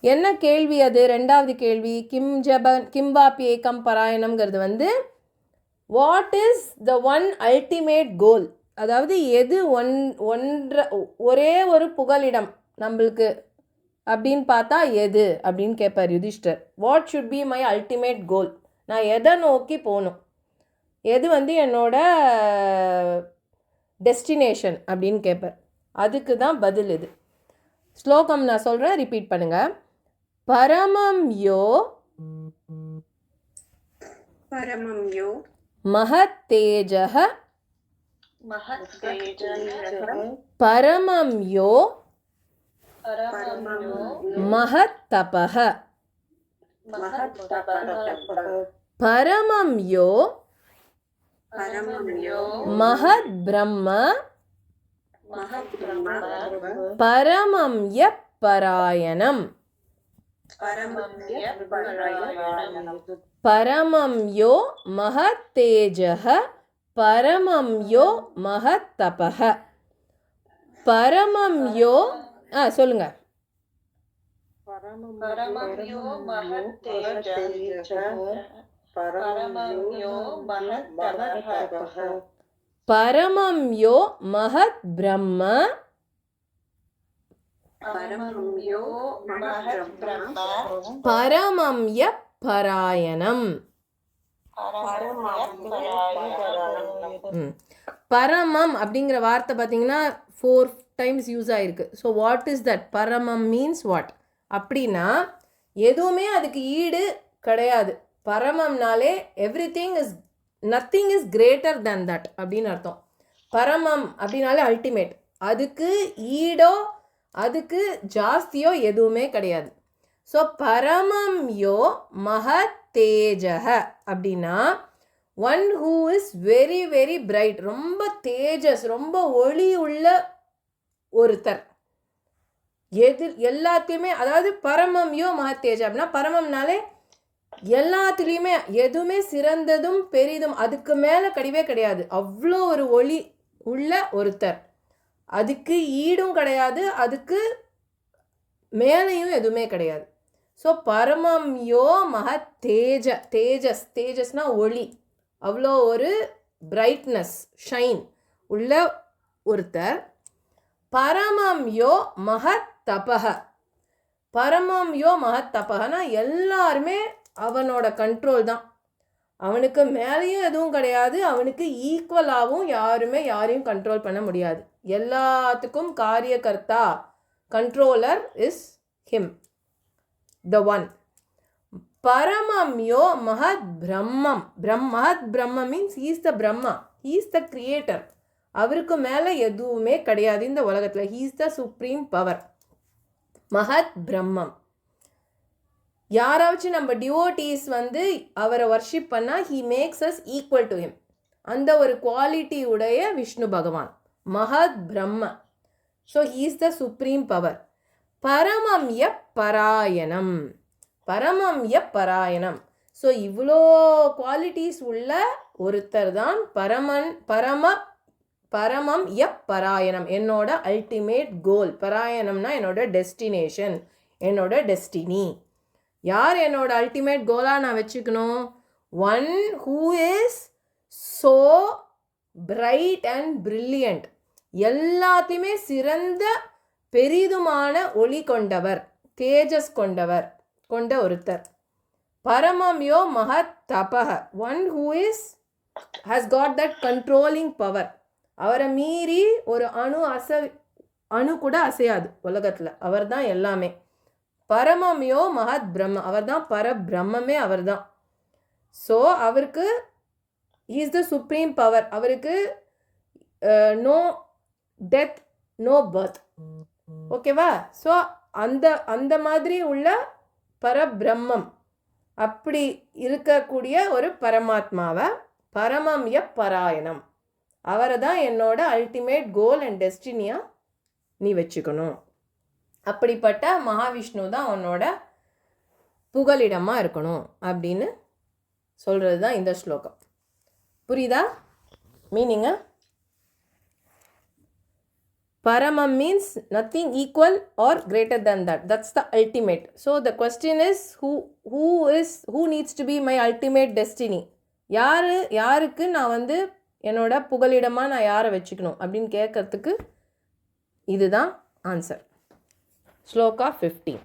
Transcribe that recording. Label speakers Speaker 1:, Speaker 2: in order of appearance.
Speaker 1: என்ன கேள்வி அது? ரெண்டாவது கேள்வி. கிம் வாப்பி ஏகம் பராயணம்ங்கிறது வந்து what is the one ultimate goal, அதாவது எது ஒரே ஒரு புகலிடம் நம்மளுக்கு அப்படின்னு பார்த்தா எது அப்படின்னு கேட்பார் Yudhishthira. What should be my ultimate goal, நான் எதை நோக்கி போகணும், எது வந்து என்னோட டெஸ்டினேஷன் அப்படின்னு கேட்பார். அதுக்கு தான் பதில் இது. ஸ்லோகம் நான் சொல்கிறேன், ரிப்பீட் பண்ணுங்க. பரமம் யோ மஹத் தேஜஹ பரமம் யோ மஹத் தபஹ பரமம் யோ மஹத் பிரம்ம பரமம் யப் பராயணம். பரமம் யோ மஹத் தேஜஹ பரமம் யோ மஹத் தபஹ பரமம் யோ சொல்லுங்க. பரமம் யோ மஹத் பிரம்ம பரமம் யப் பராயணம். பரமம் அப்படிங்கிற வார்த்தை பார்த்தீங்கன்னா 4 times யூஸ் ஆயிருக்கு. So what is that? பரமம் மீன்ஸ் வாட் அப்படின்னா எதுவுமே அதுக்கு ஈடு கிடையாது. பரமம்னாலே everything is, nothing is greater than that அப்படின்னு அர்த்தம். பரமம் அப்படின்னாலே அல்டிமேட், அதுக்கு ஈடோ அதுக்கு ஜாஸ்தியோ எதுவுமே கிடையாது. ஸோ பரமம் யோ மஹத் தேஜஹ அப்படின்னா one who is very very bright, ரொம்ப தேஜஸ், ரொம்ப ஒளி உள்ள ஒருத்தர். எல்லாத்தையுமே, அதாவது பரமம் யோ மஹத் தேஜ அப்படின்னா பரமம்னாலே எல்லாத்துலேயுமே எதுவுமே சிறந்ததும் பெரிதும் அதுக்கு மேலே கிடையவே கிடையாது. அவ்வளோ ஒரு ஒளி உள்ள ஒருத்தர், அதுக்கு ஈடும் கிடையாது, அதுக்கு மேலேயும் எதுவுமே கிடையாது. ஸோ பரமம் யோ மஹத் தேஜஸ், தேஜஸ்னா ஒளி, அவ்வளோ ஒரு பிரைட்னஸ், ஷைன் உள்ள ஒருத்தர். பரமம் யோ மஹத் தபஹ, பரமம் யோ மஹத் தபஹனா எல்லாருமே அவனோட கண்ட்ரோல் தான், அவனுக்கு மேலேயும் எதுவும் கிடையாது, அவனுக்கு ஈக்குவலாகவும் யாருமே யாரையும் கண்ட்ரோல் பண்ண முடியாது. எல்லாத்துக்கும் காரியகர்த்தா, controller is him, the one. பரமம் யோ மஹத் பிரம்மம், மஹத் பிரம்ம means he is the Brahma, he is the creator, அவருக்கு மேலே எதுவுமே கிடையாது இந்த உலகத்தில். He is the supreme power, மஹத் பிரம்மம். யாராச்சும் நம்ம டிவோட்டீஸ் வந்து அவரை வர்ஷிப் பண்ணால் he makes us equal to him, அந்த ஒரு குவாலிட்டி உடைய விஷ்ணு பகவான் மஹத் பிரம்ம. So he is the supreme power. பரமம் யப் பராயணம், பரமம் யப் பராயணம். ஸோ இவ்வளோ குவாலிட்டிஸ் உள்ள ஒருத்தர் தான் பரமம் யப் பராயணம், என்னோட அல்டிமேட் கோல். பராயணம்னா என்னோட டெஸ்டினேஷன், என்னோட டெஸ்டினி. யார் என்னோட அல்டிமேட் கோலாக நான் வச்சுக்கணும்? One who is so bright and brilliant, எல்லாத்தையுமே சிறந்த பெரிதுமான ஒளி கொண்டவர், தேஜஸ் கொண்ட ஒருத்தர். பரமம் யோ மஹத் தபஹ, one who is has got that controlling power, அவரை மீறி ஒரு அணு கூட அசையாது உலகத்தில், அவர் தான் எல்லாமே. பரமம் யோ மஹத் பிரம்ம, அவர் தான் பரபிரம்மே, அவர் தான். ஸோ அவருக்கு he is the supreme power, அவருக்கு நோ டெத் நோ பர்த். ஓகேவா? ஸோ அந்த மாதிரி உள்ள பரபிரம்மம், அப்படி இருக்கக்கூடிய ஒரு பரமாத்மாவை பரமம் யப் பராயணம், அவரை தான் என்னோட அல்டிமேட் கோல் அண்ட் டெஸ்டினியாக நீ வச்சுக்கணும். அப்படிப்பட்ட மகாவிஷ்ணு தான் உன்னோட புகலிடமாக இருக்கணும் அப்படின்னு சொல்கிறது தான் இந்த ஸ்லோகம். புரியுதா மீனிங்க? Paramam means nothing equal or greater than that. That's the ultimate. So the question is who needs to be my ultimate destiny? யாருக்கு நான் வந்து என்னோட புகலிடமாக நான் யாரை வச்சுக்கணும் அப்படின்னு கேட்கறதுக்கு இதுதான் ஆன்சர். ஸ்லோகா 15.